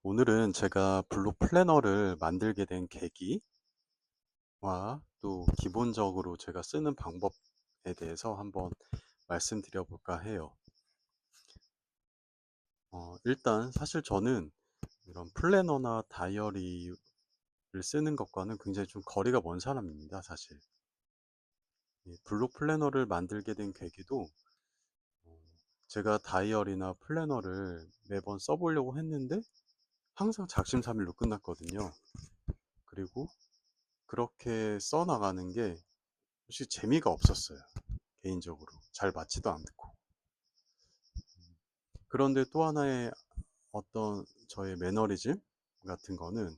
오늘은 제가 블록 플래너를 만들게 된 계기와 또 기본적으로 제가 쓰는 방법에 대해서 한번 말씀드려 볼까 해요. 일단 사실 저는 이런 플래너나 다이어리를 쓰는 것과는 굉장히 좀 거리가 먼 사람입니다, 사실. 이 블록 플래너를 만들게 된 계기도 어, 제가 다이어리나 플래너를 매번 써보려고 했는데 항상 작심삼일로 끝났거든요. 그리고 그렇게 써나가는 게 솔직히 재미가 없었어요. 개인적으로. 잘 맞지도 않고. 그런데 또 하나의 어떤 저의 매너리즘 같은 거는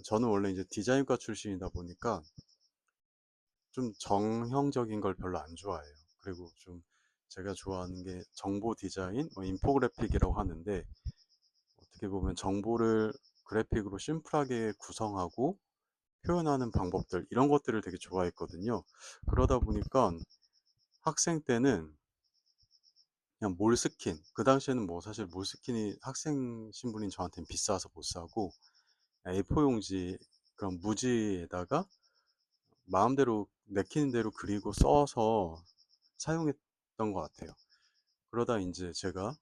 저는 원래 이제 디자인과 출신이다 보니까 좀 정형적인 걸 별로 안 좋아해요. 그리고 좀 제가 좋아하는 게 정보 디자인, 인포그래픽이라고 하는데 어떻게 보면 정보를 그래픽으로 심플하게 구성하고 표현하는 방법들 이런 것들을 되게 좋아했거든요. 그러다 보니까 학생 때는 그냥 몰스킨 그 당시에는 뭐 사실 몰스킨이 학생 신분인 저한테는 비싸서 못 사고 A4 용지 그런 무지에다가 마음대로 내키는 대로 그리고 써서 사용했던 것 같아요. 그러다 이제 제가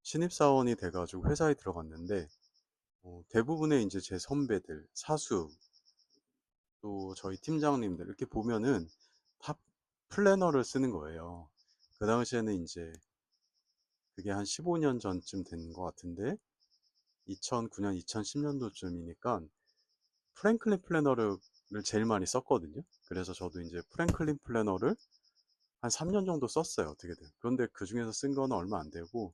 신입사원이 돼가지고 회사에 들어갔는데 대부분의 이제 제 선배들 사수 또 저희 팀장님들 이렇게 보면은 다 플래너를 쓰는 거예요. 그 당시에는 이제 그게 한 15년 전쯤 된 것 같은데 2009년, 2010년도쯤이니까 프랭클린 플래너를 제일 많이 썼거든요. 그래서 저도 이제 프랭클린 플래너를 한 3년 정도 썼어요. 어떻게든. 그런데 그 중에서 쓴 거는 얼마 안 되고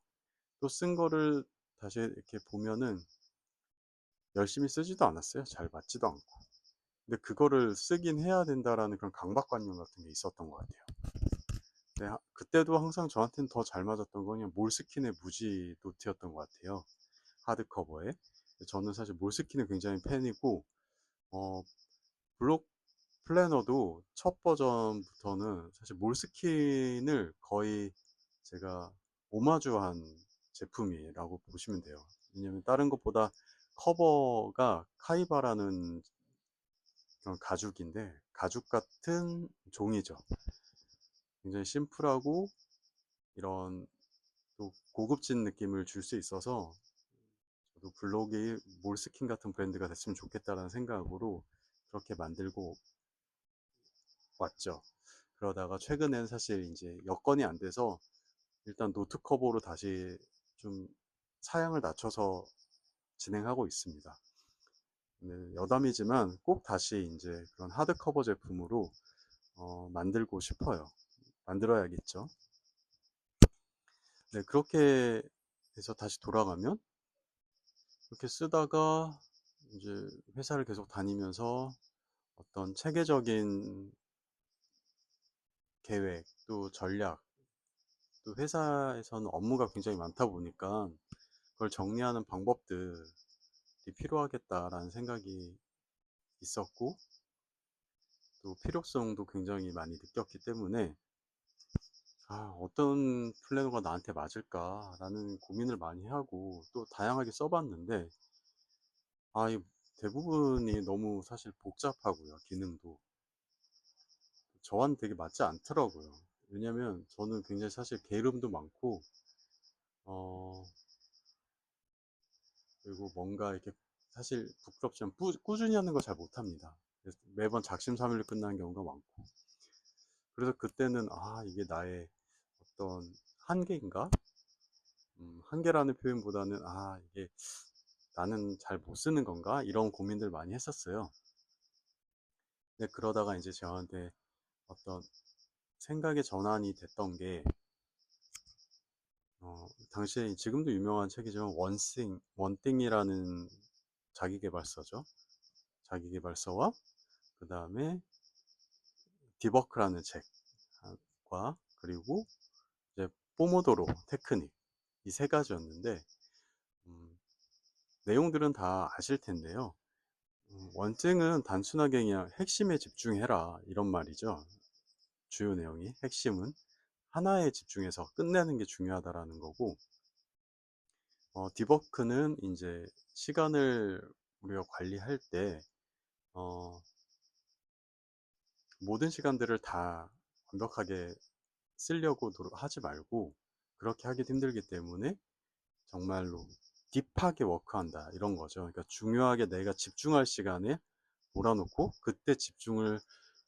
또 쓴 거를 다시 이렇게 보면은 열심히 쓰지도 않았어요. 잘 맞지도 않고. 근데 그거를 쓰긴 해야 된다라는 그런 강박관념 같은 게 있었던 것 같아요. 근데 그때도 항상 저한테는 더 잘 맞았던 건 그냥 몰스킨의 무지 노트였던 것 같아요. 하드커버에. 저는 사실 몰스킨의 굉장히 팬이고 어, 블록 플래너도 첫 버전부터는 사실 몰스킨을 거의 제가 오마주한 제품이라고 보시면 돼요. 왜냐면 다른 것보다 커버가 카이바라는 그런 가죽인데 가죽 같은 종이죠. 굉장히 심플하고 이런 또 고급진 느낌을 줄 수 있어서 저도 블록이 몰스킨 같은 브랜드가 됐으면 좋겠다라는 생각으로 그렇게 만들고 왔죠. 그러다가 최근엔 사실 이제 여건이 안 돼서 일단 노트 커버로 다시 좀 사양을 낮춰서 진행하고 있습니다. 네, 여담이지만 꼭 다시 이제 그런 하드 커버 제품으로 만들고 싶어요. 만들어야겠죠. 네, 그렇게 해서 다시 돌아가면 그렇게 쓰다가 이제 회사를 계속 다니면서 어떤 체계적인 계획 또 전략 또 회사에서는 업무가 굉장히 많다 보니까 그걸 정리하는 방법들이 필요하겠다라는 생각이 있었고 또 필요성도 굉장히 많이 느꼈기 때문에 어떤 플래너가 나한테 맞을까라는 고민을 많이 하고 또 다양하게 써봤는데 이 대부분이 너무 사실 복잡하고요. 기능도 저한테 되게 맞지 않더라고요. 왜냐면 저는 굉장히 사실 게으름도 많고 어 그리고 뭔가 이렇게 사실 부끄럽지만 꾸준히 하는 걸 잘 못합니다. 그래서 매번 작심삼일로 끝나는 경우가 많고 그래서 그때는 이게 나의 어떤 한계인가? 한계라는 표현보다는 이게 나는 잘 못 쓰는 건가? 이런 고민들 많이 했었어요. 근데 그러다가 이제 저한테 어떤 생각의 전환이 됐던 게 당시에 지금도 유명한 책이지만 원띵이라는 자기계발서죠. 자기계발서와 그 다음에 디버크라는 책과 그리고 이제 포모도로 테크닉 이 세 가지였는데 음, 내용들은 다 아실 텐데요. 원증은 단순하게 그냥 핵심에 집중해라 이런 말이죠. 주요 내용이 핵심은 하나에 집중해서 끝내는 게 중요하다라는 거고 디버크는 이제 시간을 우리가 관리할 때 어, 모든 시간들을 다 완벽하게 쓰려고 하지 말고, 그렇게 하기 힘들기 때문에 정말로 딥하게 워크한다 이런 거죠. 그러니까 중요하게 내가 집중할 시간에 몰아놓고 그때 집중을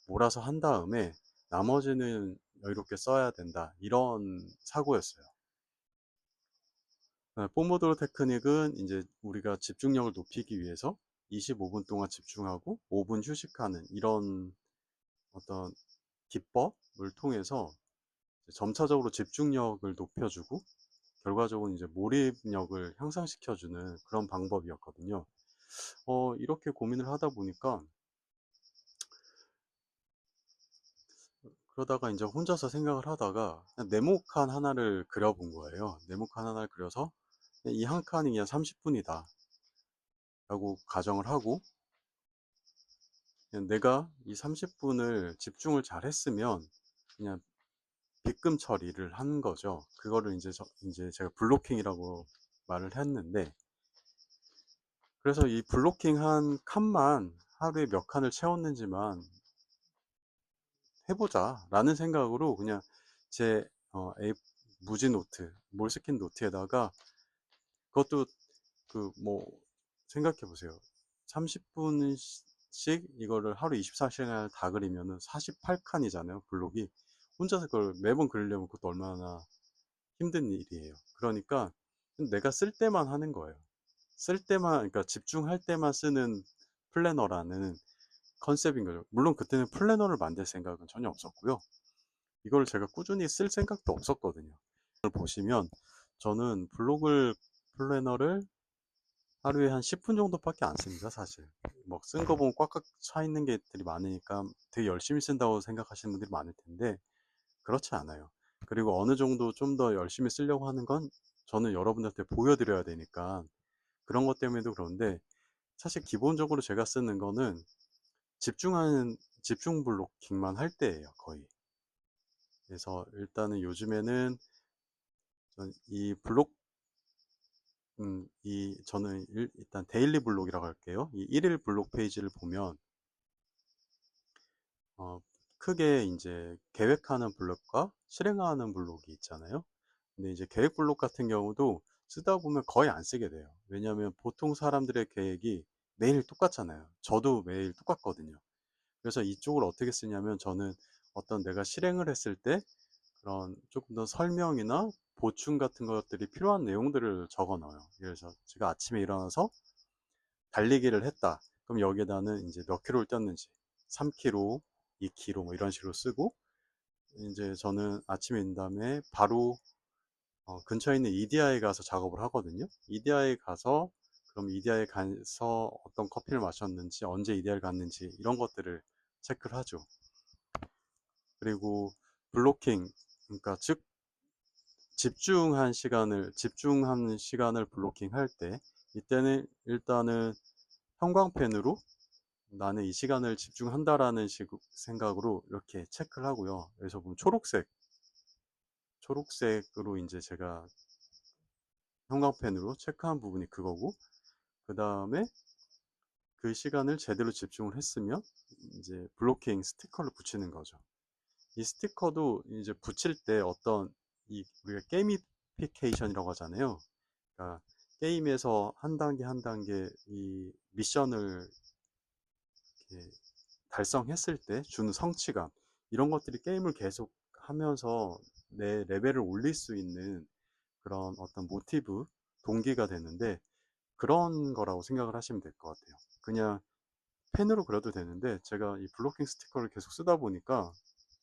몰아서 한 다음에 나머지는 여유롭게 써야 된다, 이런 사고였어요. 포모도로 테크닉은 이제 우리가 집중력을 높이기 위해서 25분 동안 집중하고 5분 휴식하는 이런 어떤 기법을 통해서 점차적으로 집중력을 높여주고 결과적으로 이제 몰입력을 향상시켜주는 그런 방법이었거든요. 이렇게 고민을 하다 보니까, 그러다가 이제 혼자서 생각을 하다가 그냥 네모칸 하나를 그려본 거예요. 네모칸 하나를 그려서 이 한 칸이 그냥 30분이다 라고 가정을 하고, 그냥 내가 이 30분을 집중을 잘 했으면 그냥 빗금 처리를 한 거죠. 그거를 이제 제가 블로킹이라고 말을 했는데, 그래서 이 블로킹 한 칸만 하루에 몇 칸을 채웠는지만 해보자 라는 생각으로 그냥 제 무지 노트, 몰스킨 노트에다가, 그것도 그 뭐 생각해 보세요. 30분씩 이거를 하루 24시간을 다 그리면은 48칸이잖아요, 블록이. 혼자서 그걸 매번 그리려면 그것도 얼마나 힘든 일이에요. 그러니까 내가 쓸 때만 하는 거예요. 쓸 때만, 그러니까 집중할 때만 쓰는 플래너라는 컨셉인 거죠. 물론 그때는 플래너를 만들 생각은 전혀 없었고요. 이걸 제가 꾸준히 쓸 생각도 없었거든요. 이걸 보시면 저는 블로그 플래너를 하루에 한 10분 정도밖에 안 씁니다, 사실. 뭐 쓴 거 보면 꽉꽉 차 있는 게들이 많으니까 되게 열심히 쓴다고 생각하시는 분들이 많을 텐데, 그렇지 않아요. 그리고 어느 정도 좀 더 열심히 쓰려고 하는 건 저는 여러분들한테 보여드려야 되니까 그런 것 때문에도 그런데, 사실 기본적으로 제가 쓰는 거는 집중 블로킹만 할 때예요, 거의. 그래서 일단은 요즘에는 이 블록 저는 일단 데일리 블록이라고 할게요. 이 일일 블록 페이지를 보면 어, 크게 이제 계획하는 블록과 실행하는 블록이 있잖아요. 근데 이제 계획 블록 같은 경우도 쓰다 보면 거의 안 쓰게 돼요. 왜냐하면 보통 사람들의 계획이 매일 똑같잖아요. 저도 매일 똑같거든요. 그래서 이쪽을 어떻게 쓰냐면, 저는 어떤 내가 실행을 했을 때 그런 조금 더 설명이나 보충 같은 것들이 필요한 내용들을 적어 넣어요. 그래서 제가 아침에 일어나서 달리기를 했다. 그럼 여기에다는 이제 몇 킬로를 뛰었는지, 3km, 2km 뭐 이런 식으로 쓰고, 이제 저는 아침에 인 다음에 바로 근처에 있는 EDI에 가서 작업을 하거든요. EDI에 가서, 그럼 EDI에 가서 어떤 커피를 마셨는지, 언제 EDI를 갔는지 이런 것들을 체크를 하죠. 그리고 블로킹, 그러니까 즉 집중한 시간을 블로킹할 때, 이때는 일단은 형광펜으로 나는 이 시간을 집중한다라는 생각으로 이렇게 체크를 하고요. 여기서 보면 초록색으로 이제 제가 형광펜으로 체크한 부분이 그거고, 그 다음에 그 시간을 제대로 집중을 했으면 이제 블로킹 스티커를 붙이는 거죠. 이 스티커도 이제 붙일 때 어떤, 우리가 게이미피케이션이라고 하잖아요. 그러니까 게임에서 한 단계 한 단계 이 미션을 이렇게 달성했을 때 주는 성취감, 이런 것들이 게임을 계속 하면서 내 레벨을 올릴 수 있는 그런 어떤 모티브, 동기가 되는데, 그런 거라고 생각을 하시면 될 것 같아요. 그냥 펜으로 그려도 되는데, 제가 이 블로킹 스티커를 계속 쓰다 보니까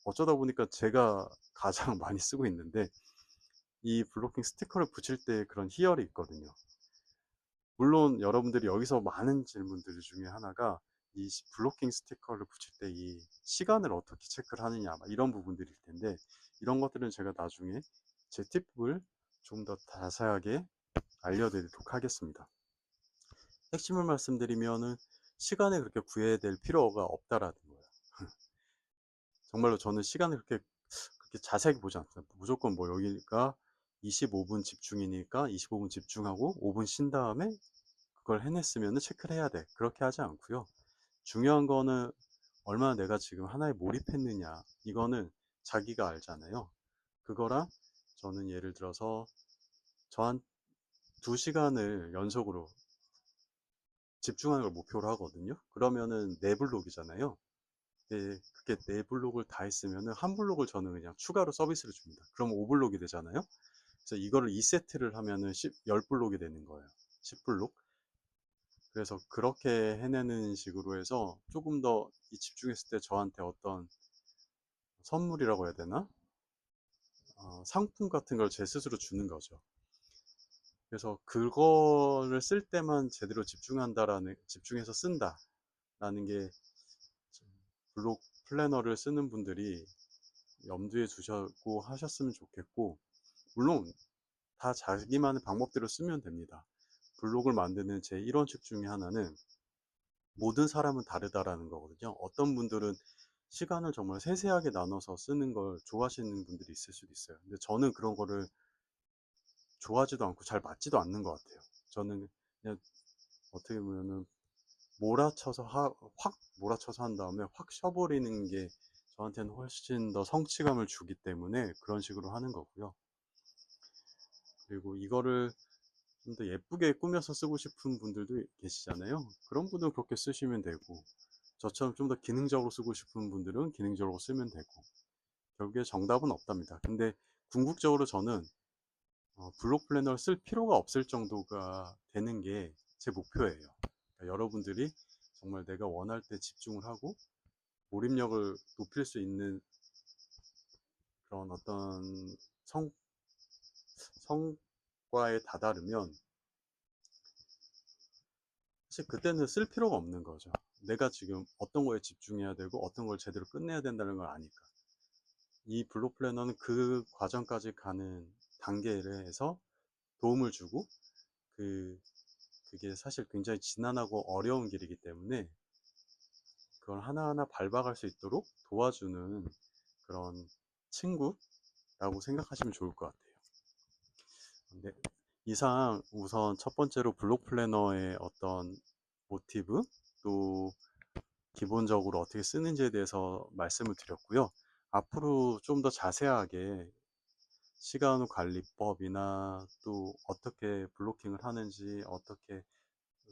어쩌다 보니까 제가 가장 많이 쓰고 있는데, 이 블로킹 스티커를 붙일 때 그런 희열이 있거든요. 물론 여러분들이 여기서 많은 질문들 중에 하나가 이 블로킹 스티커를 붙일 때 이 시간을 어떻게 체크를 하느냐, 이런 부분들일 텐데, 이런 것들은 제가 나중에 제 팁을 좀 더 자세하게 알려드리도록 하겠습니다. 핵심을 말씀드리면은 시간을 그렇게 구해야 될 필요가 없다라는 거예요. 정말로 저는 시간을 그렇게 자세하게 보지 않습니다. 무조건 뭐 여기가 25분 집중이니까 25분 집중하고 5분 쉰 다음에 그걸 해냈으면 체크를 해야 돼. 그렇게 하지 않고요. 중요한 거는 얼마나 내가 지금 하나에 몰입했느냐. 이거는 자기가 알잖아요. 그거랑 저는 예를 들어서 저한 2시간을 연속으로 집중하는 걸 목표로 하거든요. 그러면은 4블록이잖아요. 그게 4블록을 다 했으면은 한 블록을 저는 그냥 추가로 서비스를 줍니다. 그럼 5블록이 되잖아요. 그래서 이거를 2세트를 하면은 10블록이 되는 거예요. 10블록. 그래서 그렇게 해내는 식으로 해서 조금 더 이 집중했을 때 저한테 어떤 선물이라고 해야 되나? 상품 같은 걸 제 스스로 주는 거죠. 그래서 그거를 쓸 때만 제대로 집중해서 쓴다라는 게 블록 플래너를 쓰는 분들이 염두에 두시고 하셨으면 좋겠고, 물론 다 자기만의 방법대로 쓰면 됩니다. 블록을 만드는 제 1원칙 중에 하나는 모든 사람은 다르다라는 거거든요. 어떤 분들은 시간을 정말 세세하게 나눠서 쓰는 걸 좋아하시는 분들이 있을 수도 있어요. 근데 저는 그런 거를 좋아하지도 않고 잘 맞지도 않는 것 같아요. 저는 그냥 어떻게 보면은 확 몰아쳐서 한 다음에 확 쉬어버리는 게 저한테는 훨씬 더 성취감을 주기 때문에 그런 식으로 하는 거고요. 그리고 이거를 좀 더 예쁘게 꾸며서 쓰고 싶은 분들도 계시잖아요. 그런 분들은 그렇게 쓰시면 되고, 저처럼 좀 더 기능적으로 쓰고 싶은 분들은 기능적으로 쓰면 되고, 결국에 정답은 없답니다. 근데 궁극적으로 저는 블록 플래너를 쓸 필요가 없을 정도가 되는 게 제 목표예요. 그러니까 여러분들이 정말 내가 원할 때 집중을 하고 몰입력을 높일 수 있는 그런 어떤 성, 성과에 다다르면 사실 그때는 쓸 필요가 없는 거죠. 내가 지금 어떤 거에 집중해야 되고 어떤 걸 제대로 끝내야 된다는 걸 아니까. 이 블록 플래너는 그 과정까지 가는 단계를 해서 도움을 주고, 그게 사실 굉장히 지난하고 어려운 길이기 때문에 그걸 하나하나 밟아갈 수 있도록 도와주는 그런 친구라고 생각하시면 좋을 것 같아요. 네, 이상 우선 첫 번째로 블록 플래너의 어떤 모티브, 또 기본적으로 어떻게 쓰는지에 대해서 말씀을 드렸고요. 앞으로 좀 더 자세하게 시간 관리법이나 또 어떻게 블로킹을 하는지, 어떻게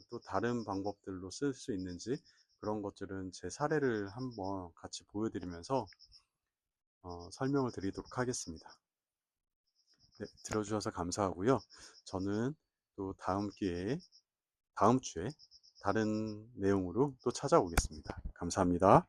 또 다른 방법들로 쓸 수 있는지, 그런 것들은 제 사례를 한번 같이 보여드리면서 설명을 드리도록 하겠습니다. 네, 들어주셔서 감사하고요. 저는 또 다음 주에 다른 내용으로 또 찾아오겠습니다. 감사합니다.